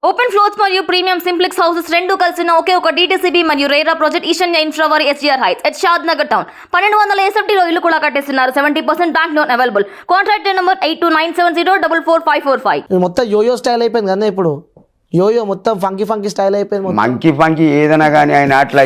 Open floors మరియు premium simplex houses రెండు కలిసిన ఒకే ఒక DTCB మరియు రేరా ప్రాజెక్ట్ ఈశాన్య ఇన్ఫ్రావారి SGR heights at Shad Nagar town 1200 SFTలో ఇల్లు కూడా కట్టేస్తున్నారు. 70% bank loan available. Contract number 8297044545. మొత్తం యోయో స్టైల్ అయిపోయింది కదా ఇప్పుడు. యోయో మొత్తం ఫంకీ స్టైల్ అయిపోయింది. మంకీ ఏదైనా కానీ ఆయన అట్లా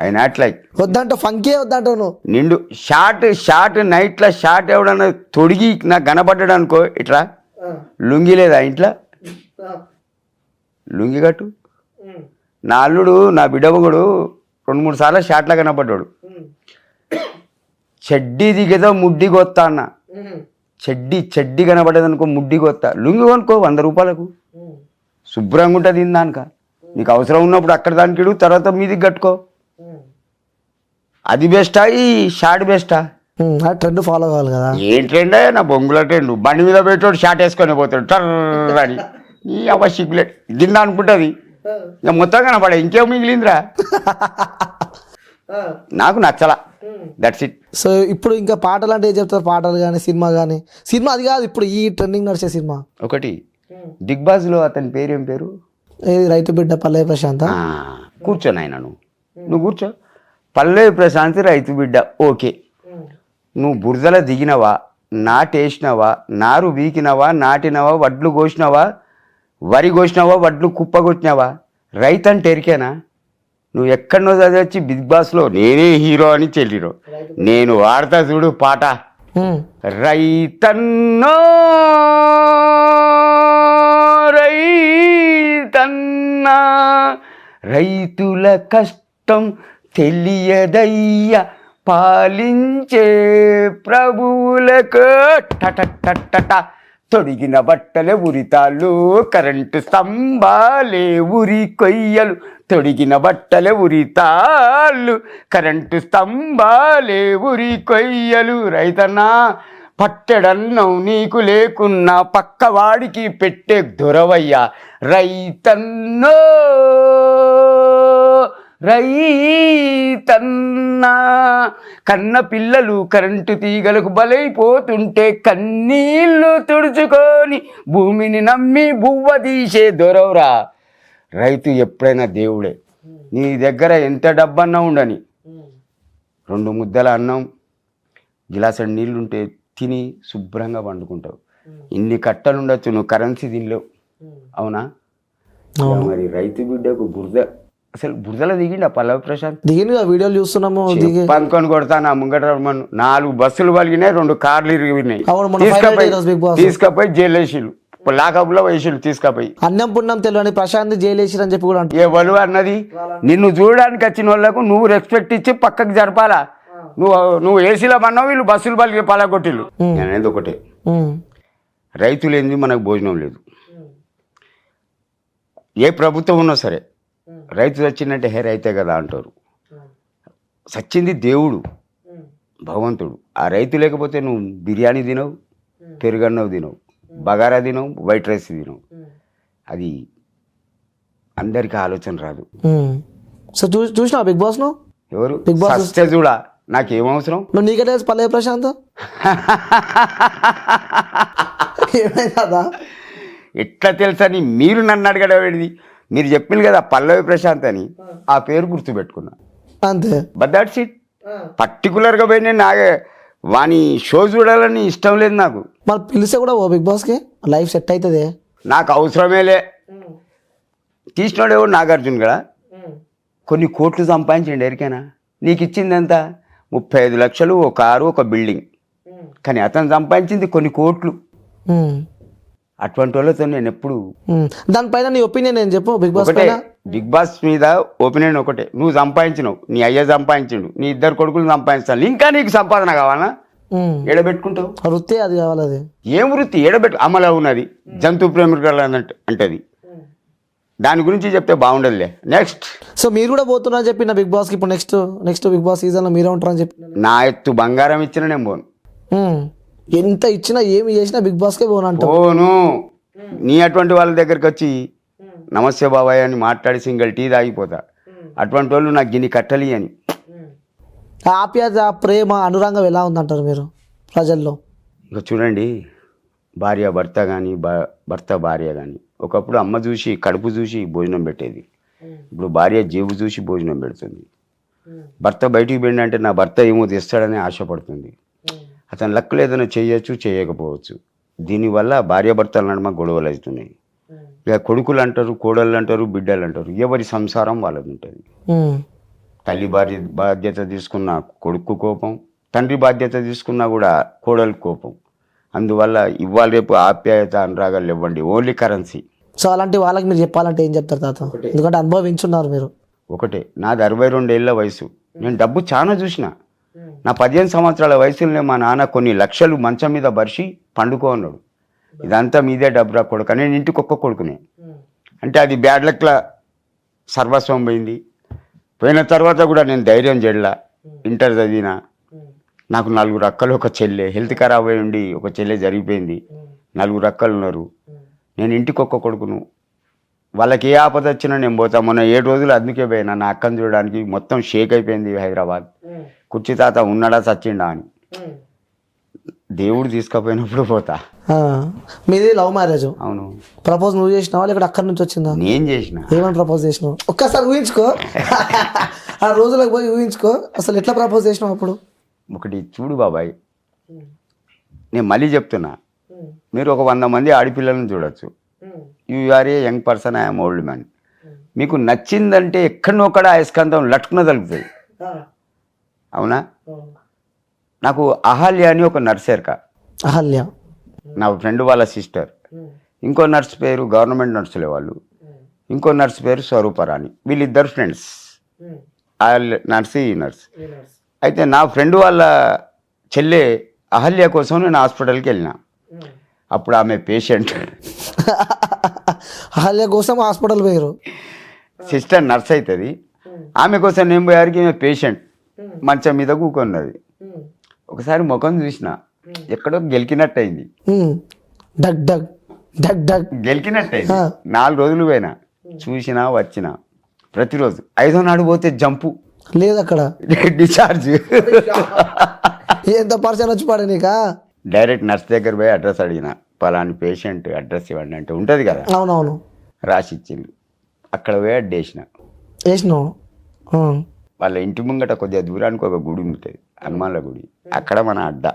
ఆయన అట్లా వద్దంట ఫంకీ వద్దంట నువ్వు. నిండు షార్ట్ నైట్లో షార్ట్ ఎవడన్నా తొడిగి నాకు కనబడ్డాడు అనుకో, ఇట్లా లుంగి లేదా ఇంట్లో లుంగి కట్టు. నా అల్లుడు నా బిడ్డమగుడు 2-3 సార్లు షార్ట్లా కనబడ్డాడు. చెడ్డీ దిగేదో ముడ్డి కొత్తా అన్న, చెడ్డీ కనబడ్డది అనుకో ముడ్డి కొత్తా. లుంగి కొనుక్కో 100 రూపాయలకు, శుభ్రంగా ఉంటుంది దానిక. నీకు అవసరం ఉన్నప్పుడు అక్కడ దానికి తర్వాత మీదికి కట్టుకో. అది బెస్టా ఈ షార్ట్ బెస్టా? ట్రెండ్ ఫాలో కావాలి కదా. ఏం ట్రెండే నా బొంగుల ట్రెండ్. బండి మీద పెట్టాడు షార్ట్ వేసుకొని పోతాడు టర్ర్ అని. ఈ అవసిగ్లెట్ దిందా అనుకుంటుంది, ఇక మొత్తం కనపడే ఇంకేం మిగిలిందిరా. నాకు నచ్చలా, దట్స్ ఇట్. సో ఇప్పుడు ఇంకా పాటలు అంటే ఏం చెప్తారు? పాటలు కానీ సినిమా కానీ. సినిమా అది కాదు, ఇప్పుడు ఈ ట్రెండింగ్ నడిచే సినిమా ఒకటి బిగ్ బాస్లో అతని పేరు ఏం పేరు? ఏది రైతు బిడ్డ పల్లవి ప్రశాంత్. కూర్చో నాయన, నువ్వు కూర్చో. పల్లవి ప్రశాంత్ రైతు బిడ్డ ఓకే. నువ్వు బురదలో దిగినవా, నాటేసినవా, నారు వీకినవా, నాటినవా, వడ్లు కోసినవా, వరి కోసినవా, వడ్లు కుప్పగొట్టినవా? రైతు అంటే ఎరికేనా? నువ్వు ఎక్కడనో చదివచ్చి బిగ్ బాస్లో నేనే హీరో అని చెల్లిరో. నేను వాడతా చూడు పాట, రైతన్నో రైతన్నా రైతుల కష్టం తెలియదయ్యా పాలించే ప్రభువులకు టట తొడిగిన బట్టలే ఉరితాళ్ళు, కరెంటు స్తంభాలే ఉరి కొయ్యలు. తొడిగిన బట్టలే ఉరితాళ్ళు, కరెంటు స్తంభాలే ఉరి కొయ్యలు. రైతన్నా పట్టెడన్నం నీకు లేకున్నా పక్కవాడికి పెట్టే దొరవయ్యా. రైతన్నో రైతన్నా కన్న పిల్లలు కరెంటు తీగలకు బలైపోతుంటే కన్నీళ్లు తుడుచుకొని భూమిని నమ్మి బువ్వ తీసే దొరవరా. రైతు ఎప్పుడైనా దేవుడే. నీ దగ్గర ఎంత డబ్బన్నా ఉండని, 2 ముద్దల అన్నం, గిలాసడి నీళ్ళుంటే తిని శుభ్రంగా పండుకుంటావు. ఇన్ని కట్టలు ఉండొచ్చు, నువ్వు కరెన్సీ తినలేవు. అవునా? మరి రైతు బిడ్డకు అసలు బురదలో దిగిండా పల్లవి ప్రశాంత్? దిగింది, వీడియోలు చూస్తున్నాము. అనుకొని కొడతాను ముంగట 4 బస్సులు పలిగినాయి, 2 కార్లు ఇరిగినాయి. తీసుకపోయి జైలు వేసిళ్ళు, లాకప్లో వేసిళ్ళు తీసుకపోయి. అన్నం పుణ్యం తెలియని ప్రశాంత్ జైలు వేసిరు అని చెప్పి కూడా ఏ వలు అన్నది. నిన్ను చూడడానికి వచ్చిన వాళ్ళకు నువ్వు రెస్పెక్ట్ ఇచ్చి పక్కకి జరపాలా. నువ్వు ఏసీలో పన్నావు, వీళ్ళు బస్సులు పలికి పలగొట్టిళ్ళు. అనేది ఒకటే, రైతులు ఏంది మనకు భోజనం లేదు. ఏ ప్రభుత్వం ఉన్నా సరే రైతు చచ్చిందంటే హే రైతే కదా అంటారు. చచ్చింది దేవుడు, భగవంతుడు. ఆ రైతు లేకపోతే నువ్వు బిర్యానీ తినవు, పెరుగన్నవు తినవు, బగారా తినవు, వైట్ రైస్ తినవు. అది అందరికీ ఆలోచన రాదు. సో చూసినా బిగ్ బాస్ ను? ఎవరు బిగ్ బాస్ చూడా? నాకేమవసరం? నువ్వు నీకే తెలుసు పల్లవి ప్రశాంత్ ఏమైందా? ఎట్లా తెలుసని మీరు నన్ను అడగడమేది? మీరు చెప్పింది కదా పల్లవి ప్రశాంత్ అని, ఆ పేరు గుర్తుపెట్టుకున్నా అంతే. But that's it. పర్టికులర్గా పోయి నేను వాని షో చూడాలని ఇష్టం లేదు నాకు. మరి పిలిస్తే కూడా ఓ బిగ్ బాస్కి లైఫ్ సెట్ అవుతుంది. నాకు అవసరమేలే. తీసినోడు ఎవడు? నాగార్జున కదా. కొన్ని కోట్లు సంపాదించండి ఎరికేనా? నీకు ఇచ్చింది ఎంత? 35 లక్షలు, ఒక కారు, ఒక బిల్డింగ్. కానీ అతను సంపాదించింది కొన్ని కోట్లు. అటువంటి వాళ్ళతో నేను ఎప్పుడు. దానిపైన నీ ఒపీనియన్ ఏం చెప్పు? బిగ్ బాస్ బిగ్ బాస్ మీద ఒపీనియన్ ఒకటే, నువ్వు సంపాదించినావు, నీ అయ్య సంపాదించిండు, నీ 2 కొడుకులు సంపాదించాలి, ఇంకా నీకు సంపాదన కావాలా? ఎడబెట్టుకుంటావు. వృత్తి అది కావాలి. అది ఏం వృత్తి? ఎడబెట్టు. అమలు ఉన్నది జంతు ప్రేమికులు అంటది. దాని గురించి చెప్తే బాగుండదులే. నెక్స్ట్. సో మీరు కూడా పోతున్నా చెప్పిన బిగ్ బాస్కి. ఇప్పుడు నెక్స్ట్ బిగ్ బాస్ సీజన్లో మీరే ఉంటారని చెప్పి. నా ఎత్తు బంగారం ఇచ్చిన నేను పోను. ఎంత ఇచ్చినా ఏమి చేసినా బిగ్ బాస్కే పోను. నీ అటువంటి వాళ్ళ దగ్గరికి వచ్చి నమస్తే బాబాయ్ అని మాట్లాడి సింగిల్ టీ తాగిపోతా. అటువంటి వాళ్ళు నాకు గిన్ని కట్టలి అని. ఆప్యాయత, ప్రేమ, అనురాగం ఎలా ఉందంటారు మీరు ప్రజల్లో? ఇంకా చూడండి, భార్య భర్త కానీ భర్త భార్య కానీ. ఒకప్పుడు అమ్మ చూసి కడుపు చూసి భోజనం పెట్టేది, ఇప్పుడు భార్య జేబు చూసి భోజనం పెడుతుంది. భర్త బయటికి పోయిందంటే నా భర్త ఏమో తెస్తాడని ఆశపడుతుంది. అతను లక్కులు ఏదైనా చేయొచ్చు చేయకపోవచ్చు. దీనివల్ల భార్యాభర్తల నడుమ గొడవలు అవుతున్నాయి. ఇక కొడుకులు అంటారు, కోడళ్ళు అంటారు, బిడ్డలు అంటారు. ఎవరి సంసారం వాళ్ళది ఉంటుంది. తల్లి బాధ్యత తీసుకున్న కొడుకు కోపం, తండ్రి బాధ్యత తీసుకున్నా కూడా కోడలు కోపం. అందువల్ల ఇవాళ రేపు ఆప్యాయత అనురాగాలు ఇవ్వండి, ఓన్లీ కరెన్సీ. సో అలాంటి వాళ్ళకి మీరు చెప్పాలంటే ఏం చెప్తారు తాత? ఎందుకంటే అనుభవించున్నారు మీరు. ఒకటే, నాది 62 ఏళ్ళ వయసు. నేను డబ్బు చాలా చూసిన. నా 15 సంవత్సరాల వయసులోనే మా నాన్న కొన్ని లక్షలు మంచం మీద బరిసి పండుకో అన్నాడు. ఇదంతా మీదే డబ్బురా కొడుకు. నేను ఇంటికి ఒక్క కొడుకునే. అంటే అది బ్యాడ్ లక్ల సర్వస్వం పోయింది. పోయిన తర్వాత కూడా నేను ధైర్యం చేయలా. ఇంటర్ చదివిన, నాకు 4 అక్కలు, ఒక చెల్లె. హెల్త్ ఖరాబ్ అయి ఉండి ఒక చెల్లె జరిగిపోయింది. 4 అక్కలు ఉన్నారు. నేను ఇంటికి ఒక్క కొడుకును. వాళ్ళకి ఏ ఆపద వచ్చినా నేను పోతా. మొన్న 7 రోజులు అందుకే పోయినా నా అక్కను చూడడానికి. మొత్తం షేక్ అయిపోయింది హైదరాబాద్. కుర్చీ తాత ఉన్నాడా చచ్చిండా అని. దేవుడు తీసుకుపోయినప్పుడు పోతా. మీది లవ్ మ్యారేజ్? అవును. ప్రపోజ్ నువ్వు చేసినావా లేకపోతే అక్కడి నుంచి వచ్చిందా? నేను చేసిన. ఏమని ప్రపోజ్ చేసినావు? ఒక్కసారి ఊహించుకో. ఆ రోజులకు పోయి ఊహించుకో అసలు ఎట్లా ప్రపోజ్ చేసినావు అప్పుడు. ఒకటి చూడు బాబాయ్, నేను మళ్ళీ చెప్తున్నా, మీరు ఒక 100 మంది ఆడపిల్లలను చూడొచ్చు. You are a young person, I'm old man. మీకు నచ్చిందంటే ఎక్కడనొక్కడ అయస్కాంతం లట్టుకున్న తలుపుతుంది. అవునా? నాకు అహల్య అని ఒక నర్సేర్క, అహల్య నా ఫ్రెండ్ వాళ్ళ సిస్టర్. ఇంకో నర్స్ పేరు, గవర్నమెంట్ నర్సులే వాళ్ళు. ఇంకో నర్స్ పేరు స్వరూపరాణి. వీళ్ళిద్దరు ఫ్రెండ్స్. ఆ నర్స్ ఈ నర్స్. అయితే నా ఫ్రెండ్ వాళ్ళ చెల్లె అహల్య కోసం నేను హాస్పిటల్కి వెళ్ళిన. అప్పుడు ఆమె పేషెంట్. అహల్య కోసం హాస్పిటల్ పోయారు. సిస్టర్ నర్స్ అవుతుంది. ఆమె కోసం నేను పోయారికి ఈమె పేషెంట్ మంచం మీద కూకున్నది. ఒకసారి ముఖం చూసిన, ఎక్కడో గెలికినట్టయింది. డగ్ డగ్ డగ్ డగ్ గెలికినట్టయింది. 4 రోజులు పోయినా, చూసినా వచ్చిన. ప్రతిరోజు 5వ నాడు పోతే జంపు లేదు అక్కడ, డిశ్చార్జ్. ఎంత పర్సన్ వచ్చి పడే నీకా? డైరెక్ట్ నర్స్ దగ్గర పోయి అడ్రస్ అడిగిన, పలాని పేషెంట్ అడ్రస్ ఇవ్వండి అంటే ఉంటుంది కదా. అవునవును. రాసి ఇచ్చింది. అక్కడ పోయి అడ్డేసిన. వేసినావు. వాళ్ళ ఇంటి ముంగట కొద్దిగా దూరానికి ఒక గుడి ఉంటుంది, హనుమాన్ల గుడి. అక్కడ మన అడ్డ.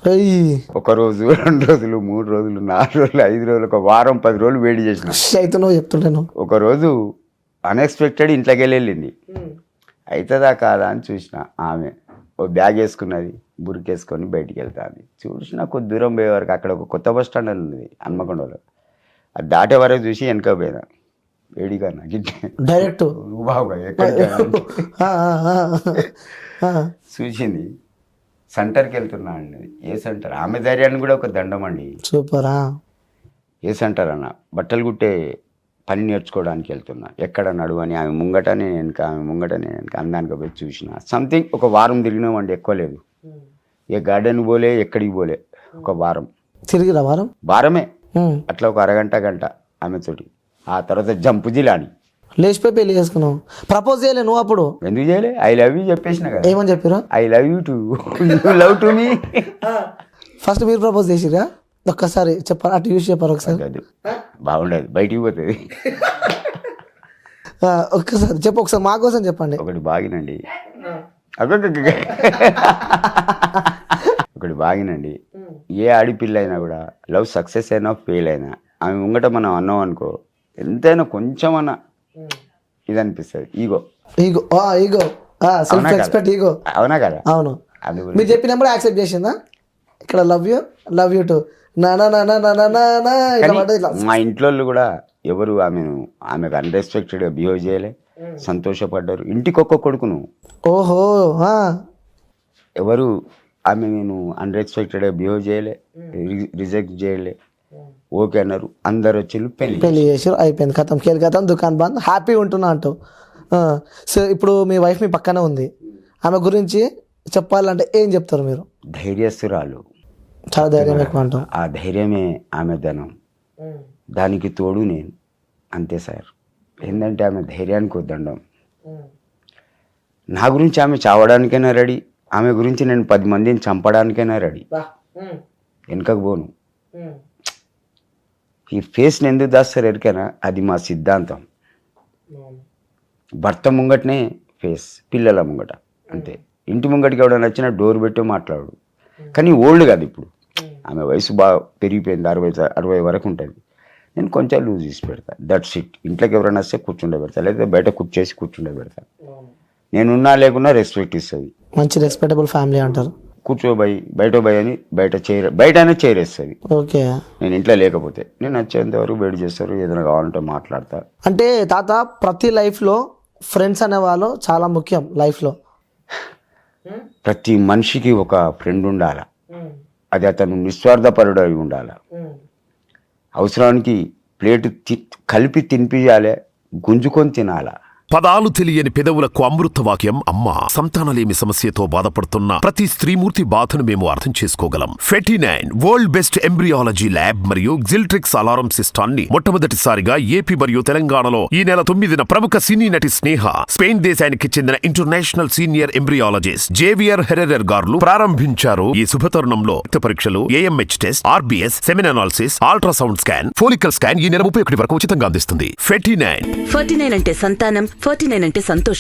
1 రోజు, 2 రోజులు, 3 రోజులు, 4 రోజులు, 5 రోజులు, 1 వారం, 10 రోజులు వేడి చేసిన. అవుతున్నావు చెప్తుంటాను. ఒకరోజు అన్ఎక్స్పెక్టెడ్ ఇంట్లోకి వెళ్ళింది. అవుతుందా కాదా అని చూసిన. ఆమె ఓ బ్యాగ్ వేసుకున్నది, బురికేసుకొని బయటికి వెళ్తాను. చూసిన కొద్ది దూరం పోయే వరకు అక్కడ ఒక కొత్త బస్ స్టాండ్ అని ఉంది హన్మకొండలో. అది దాటే వరకు చూసి వెనక పోయినా. వేడిగా డైరెక్ట్ బాగా చూసింది. సెంటర్కి వెళ్తున్నా అండి. ఏ సెంటర్? ఆమె ధైర్యాన్ని కూడా ఒక దండం అండి. సూపరా. ఏ సెంటర్ అన్న? బట్టలు కుట్టే పని నేర్చుకోవడానికి వెళ్తున్నా. ఎక్కడ నడువని, ఆమె ముంగటనే వెనక, ఆమె ముంగటనే వెనక. అందానికి పోయి చూసిన. సంథింగ్ 1 వారం తిరిగినామండి, ఎక్కువ లేదు. ఏ గార్డెన్ పోలే, ఎక్కడికి పోలే. 1 వారం తిరిగిరా? వారమే. అట్లా ఒక అరగంట గంట ఆమెతోటి. ఆ తర్వాత జంపు జిలాని లేచిపోయి పెళ్లి చేసుకున్నావు. ప్రపోజ్ చేయలే నువ్వు అప్పుడు? ఎందుకు చేయలే? ఐ లవ్ యూ చెప్పేసిన కదా. ఏమని చెప్పారు? I love you to, you love to me. First మీరు ప్రపోజ్ చేసిరా? ఒక్కసారి చెప్పారు, అటు యూస్ చెప్పారు ఒకసారి. బాగుండదు, బయటికి పోతుంది. ఒక్కసారి చెప్పు, ఒకసారి మా కోసం చెప్పండి. ఒకటి బాగినండి, ఒకటి బాగినండి. ఏ ఆడిపిల్ల అయినా కూడా లవ్ సక్సెస్ అయినా ఫెయిల్ అయినా ఆమె ముంగట మనం అన్నాం అనుకో, ఎంతైనా కొంచెం అన్నా ఇది అనిపిస్తుంది. Ego ego ego self respect ego. అవునా కదా? అవును. మీరు చెప్పినప్పుడు యాక్సెప్ట్ చేసిందా? ఇక్కడ లవ్ యూ టు మా ఇంట్లో కూడా ఎవరు ఆమెకు అన్రెస్పెక్టెడ్గా బిహేవ్ చేయలే, సంతోషపడ్డారు. ఇంటికి ఒక్క కొడుకును. ఓహో. ఎవరు ఆమె నేను అన్రెస్పెక్టెడ్గా బిహేవ్ చేయలే, రిజెక్ట్ చేయలే, ఓకే అన్నారు. అందరు వచ్చి పెళ్లి చేసారు, అయిపోయింది, కథం కేల్ కథం, దుకాణం బంద్, హ్యాపీగా ఉంటున్నా అంటూ. సో ఇప్పుడు మీ వైఫ్ మీ పక్కనే ఉంది, ఆమె గురించి చెప్పాలంటే ఏం చెప్తారు మీరు? ధైర్యస్తురాలు, చాలా ధైర్యం ఎక్కువ అంటాం. ఆ ధైర్యమే ఆమె ధనం, దానికి తోడు నేను. అంతే సార్. ఏంటంటే ఆమె ధైర్యానికి వద్దండం. నా గురించి ఆమె చావడానికైనా రెడీ, ఆమె గురించి నేను 10 మందిని చంపడానికైనా రెడీ. వెనుకకు పోను. ఈ ఫేస్ని ఎందుకు దాస్తారు ఎరికైనా, అది మా సిద్ధాంతం. భర్త ముంగటనే ఫేస్, పిల్లల ముంగట అంతే. ఇంటి ముంగటికి ఎవడైనా వచ్చినా డోర్ పెట్టి మాట్లాడు. కానీ ఓల్డ్ కాదు ఇప్పుడు, ఆమె వయసు బాగా పెరిగిపోయింది, 60 వరకు ఉంటుంది. నేను కొంచెం లూజ్ చేసి పెడతా, దట్స్ ఇట్. ఇంట్లోకి ఎవరైనా వస్తే కూర్చుండే పెడతా, లేదా బయట కూర్చేసి కూర్చుండే పెడతా. నేనున్నా లేకున్నా రెస్పెక్ట్ ఇస్తుంది. మంచి రెస్పెక్టబుల్ ఫ్యామిలీ అంటారు. కూర్చోబోయి బయట అని బయటనే చేరేస్తుంది. ఓకే. నేను ఇంట్లో లేకపోతే నేను వచ్చేంత వరకు వెయిట్ చేస్తారు, ఏదైనా కావాలంటే మాట్లాడతా. అంటే తాత ప్రతి లైఫ్లో ఫ్రెండ్స్ అనేవాళ్ళు చాలా ముఖ్యం లైఫ్లో. ప్రతి మనిషికి ఒక ఫ్రెండ్ ఉండాలి, అది అతను నిస్వార్థపరుడు అయి ఉండాలి. అవసరానికి ప్లేటు కలిపి తినిపించాలి, గుంజుకొని తినాలా. పదాలు తెలియని పెదవులకు అమృత వాక్యం అమ్మ. సంతానలేమి సమస్యతో బాధపడుతున్న ప్రతి స్త్రీమూర్తి బాధను మేము అర్థం చేసుకోగలం. 49 వరల్డ్ బెస్ట్ ఎంబ్రియాలజీ ల్యాబ్ మరియు జిల్ట్రిక్స్ అలారం సిస్టాన్ని మొట్టమొదటిసారిగా ఏపీ మరియు తెలంగాణలో ఈ నెల 9న ప్రముఖ సినీ నటి స్నేహ, స్పెయిన్ దేశానికి చెందిన international senior embryologist Javier Herrera గారు ప్రారంభించారు. ఈ శుభతరుణంలో రక్త పరీక్షలు, AMH test, RBS, సెమిన్ analysis, ultrasound scan, follicle scan ఈ నెల 31 వరకు ఉచితంగా అందిస్తుంది. 49 49 అంటే సంతానం, 49 అంటే సంతోషం.